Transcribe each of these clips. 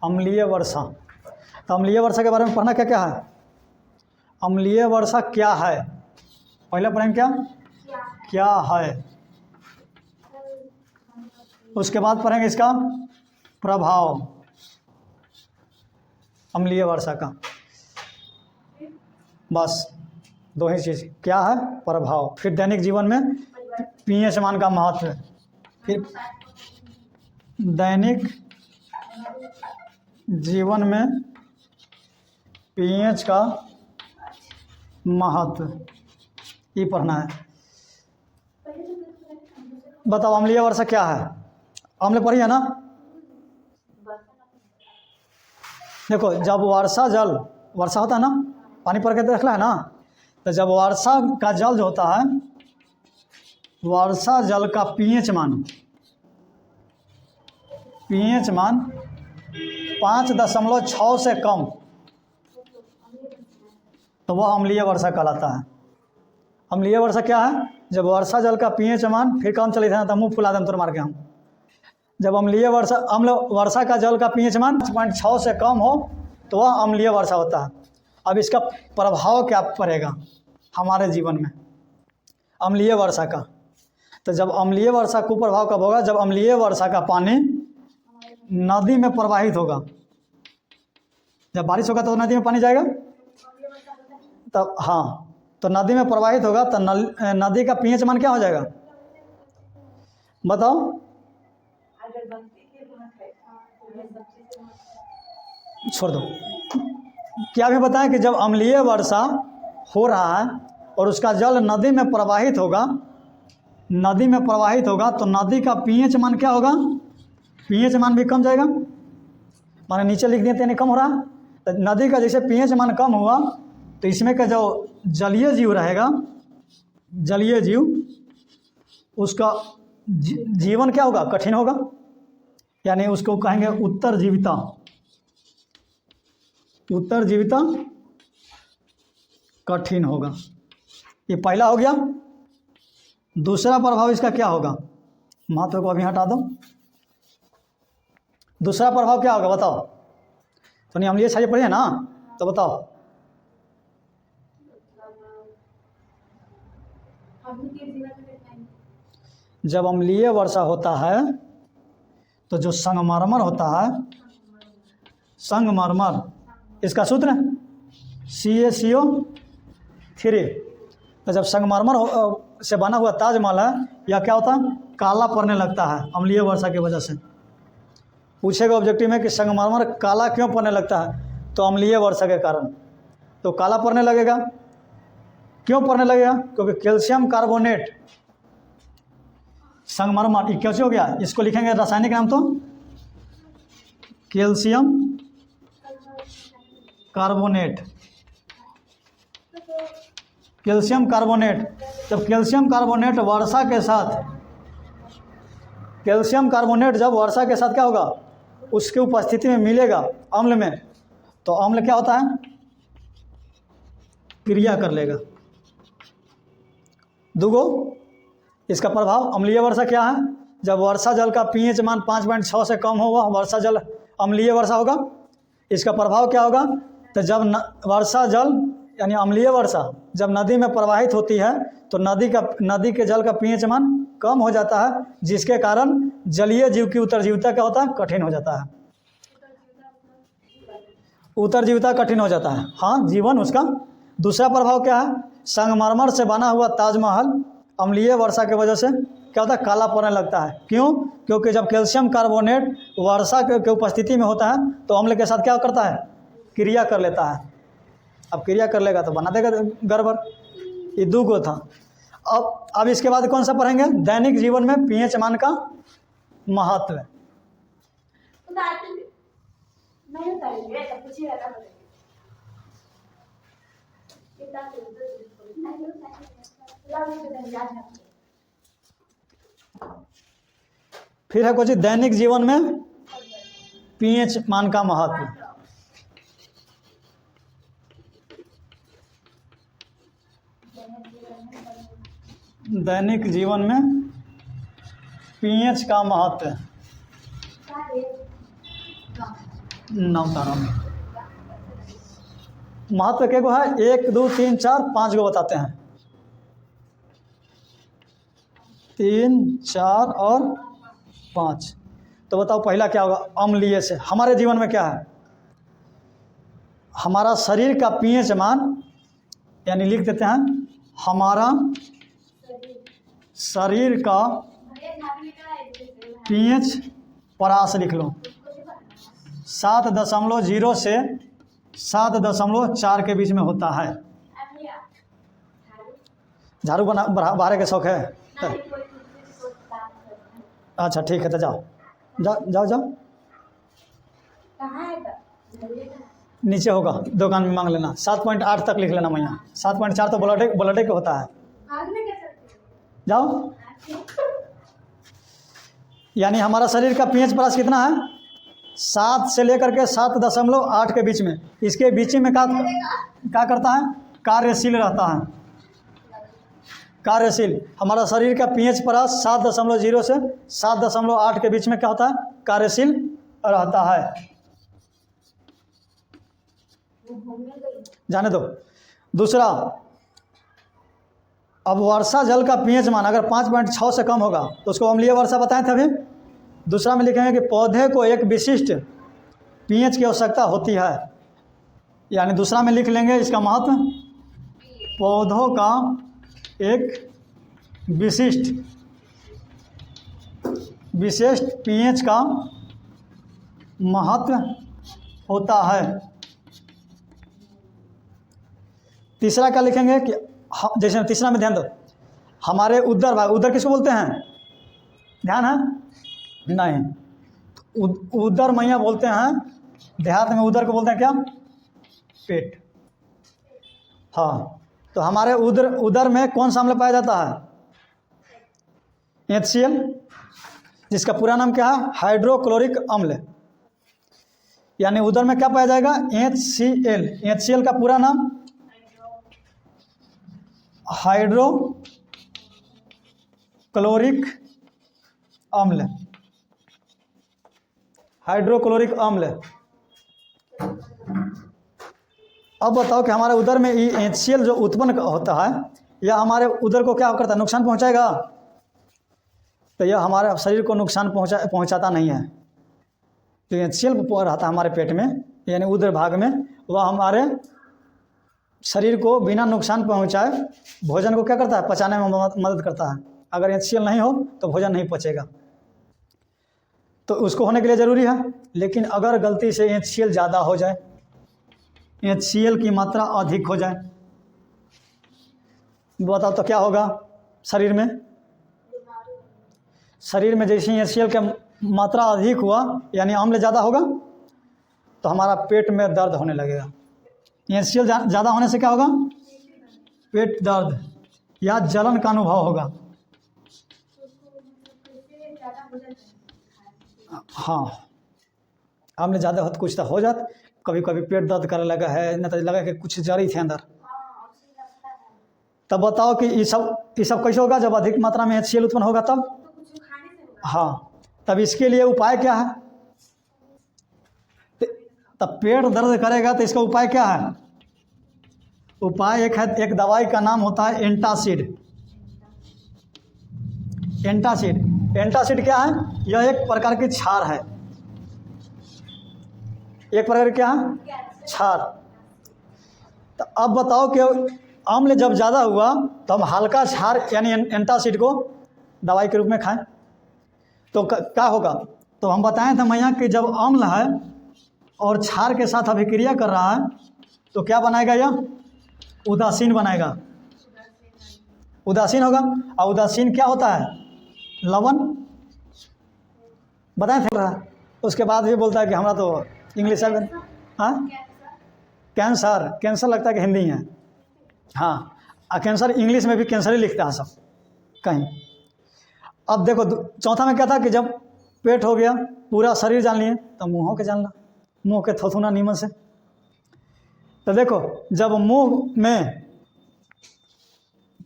अम्लीय वर्षा। तो अम्लीय वर्षा के बारे में पढ़ना क्या क्या है। अम्लीय वर्षा क्या है, पहले पढ़ेंगे क्या क्या है, उसके बाद पढ़ेंगे इसका प्रभाव, अम्लीय वर्षा का। बस दो ही चीज़, क्या है प्रभाव, फिर दैनिक जीवन में पीएच मान का महत्व, फिर दैनिक जीवन में पीएच का महत्व, ये पढ़ना है। बताओ अम्लीय वर्षा क्या है, अम्ल पढ़ी है ना। देखो जब वर्षा होता है ना, पानी पड़ के देखला है ना, तो जब वर्षा का जल जो होता है, वर्षा जल का पीएच मान 5.6 से कम, तो वह अम्लीय वर्षा कहलाता है। अम्लीय वर्षा क्या है, जब वर्षा जल का पीएच मान, फिर काम चले थे ना तो मुँह फुला दें तुर मार के हम। जब अम्लीय वर्षा वर्षा का जल का पीएच मान 5.6 से कम हो तो वह अम्लीय वर्षा होता है। अब इसका प्रभाव क्या पड़ेगा हमारे जीवन में अम्लीय वर्षा का। तो जब अम्लीय वर्षा को प्रभाव कब होगा, जब अम्लीय वर्षा का पानी नदी में प्रवाहित होगा। जब बारिश होगा तो नदी में पानी जाएगा, तब हाँ, तो नदी में प्रवाहित होगा तो नदी का पीएच मान क्या हो जाएगा बताओ। छोड़ दो, क्या भी बताएं कि जब अम्लीय वर्षा हो रहा है और उसका जल नदी में प्रवाहित होगा तो नदी का पीएच मान क्या होगा, पीएच मान भी कम जाएगा। माने नीचे लिख दिए थे कम हो रहा है, तो नदी का जैसे पीएच मान कम हुआ तो इसमें का जो जलीय जीव रहेगा, जलीय जीव, उसका जीवन क्या होगा, कठिन होगा, यानी उसको कहेंगे उत्तरजीविता कठिन होगा। ये पहला हो गया। दूसरा प्रभाव इसका क्या होगा, महत्व को अभी हटा दो। दूसरा प्रभाव क्या होगा बताओ, तो नहीं अम्लीय छाया पढ़िए ना, तो बताओ। जब अम्लीय वर्षा होता है तो जो संगमरमर होता है, संगमरमर, इसका सूत्र CaCO3, तो जब संगमरमर से बना हुआ ताजमहल है, यह क्या होता है, काला पड़ने लगता है अम्लीय वर्षा की वजह से। पूछेगा ऑब्जेक्टिव में कि संगमरमर काला क्यों पड़ने लगता है, तो अम्लीय वर्षा के कारण। तो काला पड़ने लगेगा, क्यों पड़ने लगेगा, क्योंकि कैल्शियम कार्बोनेट, संगमरमर ये कैसे हो गया, इसको लिखेंगे रासायनिक नाम तो कैल्शियम कार्बोनेट। कैल्शियम कार्बोनेट, जब कैल्शियम कार्बोनेट वर्षा के साथ, कैल्शियम कार्बोनेट जब वर्षा के साथ क्या होगा, उसकी उपस्थिति में मिलेगा अम्ल में, तो अम्ल क्या होता है, क्रिया कर लेगा। दूगो इसका प्रभाव, अम्लीय वर्षा क्या है, जब वर्षा जल का पीएच मान 5.6 से कम होगा, वर्षा जल अम्लीय वर्षा होगा। इसका प्रभाव क्या होगा, तो जब वर्षा जल यानी अम्लीय वर्षा जब नदी में प्रवाहित होती है तो नदी के जल का पीएच मान कम हो जाता है, जिसके कारण जलीय जीव की उत्तरजीविता क्या होता है, कठिन हो जाता है। उत्तरजीविता कठिन हो जाता है, हाँ, जीवन उसका। दूसरा प्रभाव क्या है, संगमरमर से बना हुआ ताजमहल अम्लीय वर्षा की वजह से क्या होता है, काला पड़ने लगता है। क्यों, क्योंकि जब कैल्शियम कार्बोनेट वर्षा के उपस्थिति में होता है तो अम्ल के साथ क्या करता है, क्रिया कर लेता है। अब क्रिया कर लेगा तो बना देगा गड़बड़। ये दूगो था। अब इसके बाद कौन सा पढ़ेंगे, दैनिक जीवन में पीएच मान का महत्व। फिर है कुछ दैनिक जीवन में पीएच मान का महत्व। दैनिक जीवन में पीएच का महत्व नवतारण महत्व के गो है 1 2 3 4 5 गो बताते हैं 3 4 और 5। तो बताओ पहला क्या होगा अम्लीय से। हमारे जीवन में क्या है हमारा शरीर का पीएच मान यानी लिख देते हैं हमारा शरीर का पीएच परास लिख लो 7.0 से 7.4 के बीच में होता है। झाड़ू बाहर के शौक है अच्छा ठीक है तो जाओ जाओ जाओ जाओ नीचे होगा दुकान में मांग लेना 7.8 तक लिख लेना मैया 7.4 तो ब्लड के होता है जाओ। यानी हमारा शरीर का पीएच प्लस कितना है 7 से लेकर के 7.8 के बीच में। इसके बीच में क्या करता है कार्यशील रहता है कार्यशील। हमारा शरीर का पीएच प्लस 7.0 से 7.8 के बीच में क्या होता है कार्यशील रहता है। जाने दो। दूसरा अब वर्षा जल का पीएच मान अगर 5.6 से कम होगा तो उसको अम्लीय वर्षा बताए थे अभी। दूसरा में लिखेंगे कि पौधे को एक विशिष्ट पीएच की आवश्यकता होती है। यानी दूसरा में लिख लेंगे इसका महत्व पौधों का एक विशिष्ट पीएच का महत्व होता है। तीसरा क्या लिखेंगे कि जैसे तीसरा में ध्यान दो हमारे उदर भाग उदर किसको बोलते हैं ध्यान है नहीं उदर मैया बोलते हैं देहात में उदर को बोलते हैं क्या पेट। हाँ तो हमारे उदर में कौन सा अम्ल पाया जाता है HCl जिसका पूरा नाम क्या है हाइड्रोक्लोरिक अम्ल। यानी उदर में क्या पाया जाएगा HCl का पूरा नाम हाइड्रोक्लोरिक अम्ल अब बताओ कि हमारे उदर में ये HCl जो उत्पन्न होता है यह हमारे उदर को क्या करता है नुकसान पहुंचाएगा। तो यह हमारे शरीर को नुकसान पहुंचाता नहीं है। तो HCl रहता है हमारे पेट में यानी उदर भाग में वह हमारे शरीर को बिना नुकसान पहुंचाए भोजन को क्या करता है पचाने में मदद करता है। अगर HCl नहीं हो तो भोजन नहीं पचेगा तो उसको होने के लिए ज़रूरी है। लेकिन अगर गलती से HCl ज़्यादा हो जाए HCl की मात्रा अधिक हो जाए बताओ तो क्या होगा शरीर में जैसे ही HCl का मात्रा अधिक हुआ यानी अम्ल ज़्यादा होगा तो हमारा पेट में दर्द होने लगेगा। HCl ज़्यादा होने से क्या होगा पेट दर्द या जलन का अनुभव होगा। हाँ अम्ल ज़्यादा हो तो कुछ तो हो जाता कभी कभी पेट दर्द करने लगा है न तो लगा कि कुछ जड़ी थे अंदर। तब बताओ कि ये सब कैसे होगा जब अधिक मात्रा में HCl उत्पन्न होगा तब। हाँ तब इसके लिए उपाय क्या है तब पेट दर्द करेगा तो इसका उपाय क्या है उपाय एक दवाई का नाम होता है एंटासिड। एंटासिड क्या है यह एक प्रकार की क्षार है एक प्रकार क्या है क्षार। तो अब बताओ कि अम्ल जब ज़्यादा हुआ तो हम हल्का क्षार यानी एंटासिड को दवाई के रूप में खाएं तो क्या होगा। तो हम बताएं थे मैया कि जब अम्ल है और क्षार के साथ अभिक्रिया कर रहा है तो क्या बनाएगा यह उदासीन बनाएगा उदासीन होगा। और उदासीन क्या होता है लवण बताएं थे उसके बाद भी बोलता है कि हमारा तो इंग्लिश है हाँ कैंसर लगता है कि हिंदी है। हाँ कैंसर इंग्लिश में भी कैंसर ही लिखता है सब कहीं। अब देखो चौथा में क्या था कि जब पेट हो गया पूरा शरीर जान लिए तो मुँहों के जानना मुँह के थोथुना नीमन से। तो देखो जब मुंह में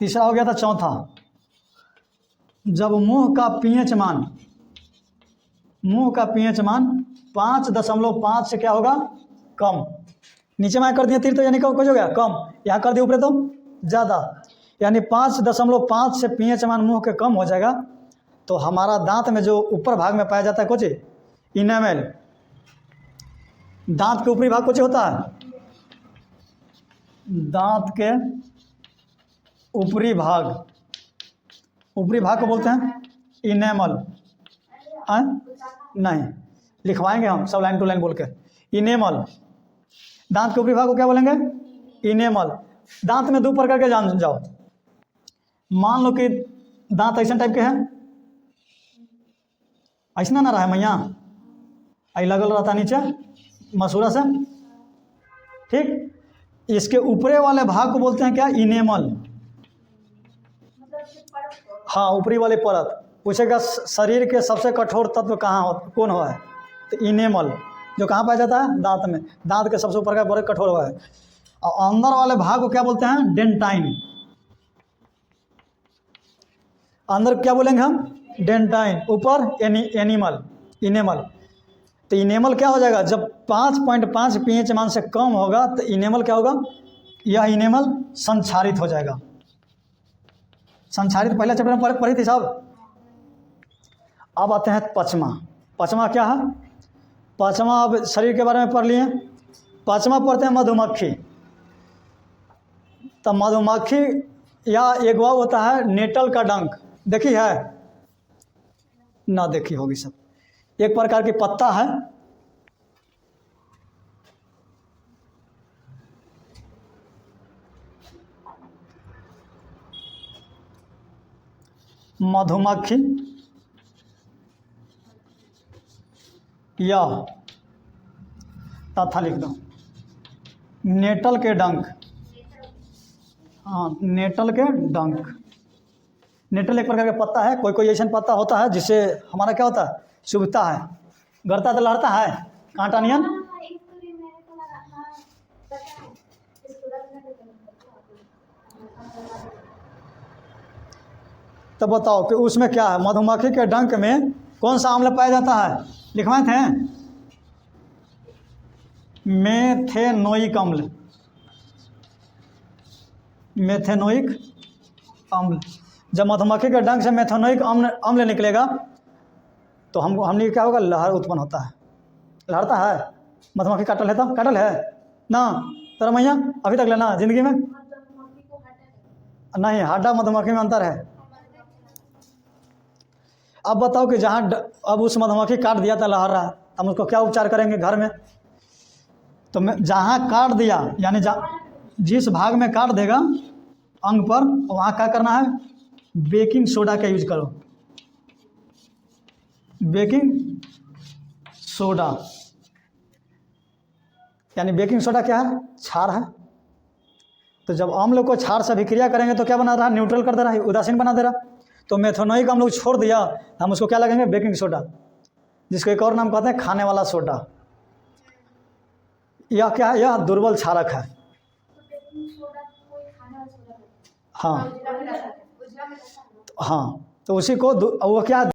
तीसरा हो गया था चौथा, जब मुंह का पीएच मान 5.5 से क्या होगा, कम। नीचे में कर दिया तीर तो यानी कुछ हो गया कम, यहाँ कर दिया ऊपर तो ज़्यादा, यानी 5.5 से पीएच मान मुंह के कम हो जाएगा तो हमारा दांत में जो ऊपर भाग में पाया जाता है कुछ इनेमल, दांत के ऊपरी भाग कुछ होता है, दांत के ऊपरी भाग को बोलते हैं इनेमल। नहीं, लिखवाएंगे हम सब लाइन टू लाइन बोल के। इनेमल, दांत के ऊपरी भाग को क्या बोलेंगे, इनेमल। दांत में दो प्रकार के जान जाओ, मान लो कि दांत ऐसा टाइप के हैं, ऐसा ना रहा है मैया, आई लगल रहता नीचे मसूरा से, ठीक। इसके ऊपरे वाले भाग को बोलते हैं क्या, इनेमल। हाँ, ऊपरी वाले परत। पूछेगा शरीर के सबसे कठोर तत्व कौन हुआ है, तो इनेमल, जो कहाँ पाया जाता है, दांत में। दांत के सबसे ऊपर का बड़े कठोर हुआ है। और अंदर वाले भाग को क्या बोलते हैं, डेंटाइन। अंदर क्या बोलेंगे हम, डेंटाइन। ऊपर इनेमल। तो इनेमल क्या हो जाएगा, जब 5.5 पीएच मान से कम होगा तो इनेमल क्या होगा, यह इनेमल संक्षारित हो जाएगा। संक्षारित पहला चैप्टर में पढ़ी थी साहब। अब आते हैं पचमा क्या है, पाँचवा अब शरीर के बारे में पढ़ लिए। पाँचवा पढ़ते हैं मधुमक्खी। तो मधुमक्खी या एक वो होता है नेटल का डंक, देखी है ना, देखी होगी सब। एक प्रकार की पत्ता है, मधुमक्खी या तथा लिख दो नेटल के डंक। हाँ, नेटल के डंक। नेटल एक प्रकार का पत्ता है, कोई ऐसा पत्ता होता है जिससे हमारा क्या होता है, चुभता है, गड़ता तो लड़ता है, कांटा नियन। तो बताओ कि उसमें क्या है, मधुमक्खी के डंक में कौन सा अम्ल पाया जाता है, लिखवाए थे, मेथेनोइक अम्ल। मेथेनोइक अम्ल। जब मधुमक्खी के डंक से मेथेनोइक अम्ल निकलेगा तो हमने क्या होगा, लहर उत्पन्न होता है। लहरता है, मधुमक्खी काटल है ना तेरा मैया अभी तक लेना जिंदगी में नहीं, हाडा मधुमक्खी में अंतर है। अब बताओ कि अब उस मधुमक्खी काट दिया था लहर रहा, हम उसको क्या उपचार करेंगे घर में। तो जहाँ काट दिया यानी जिस भाग में काट देगा अंग पर, वहाँ क्या करना है, बेकिंग सोडा का यूज करो। बेकिंग सोडा यानी बेकिंग सोडा क्या है, क्षार है। तो जब अम्ल को क्षार से अभिक्रिया करेंगे तो क्या बना रहा है, न्यूट्रल कर दे रहा है, उदासीन बना दे रहा। तो मेथेनोइक अम्ल को छोड़ दिया, हम उसको क्या लगेंगे, बेकिंग सोडा, जिसको एक और नाम कहते हैं खाने वाला सोडा। यह क्या है, यह दुर्बल क्षारक है। हाँ, तो उसी को वो क्या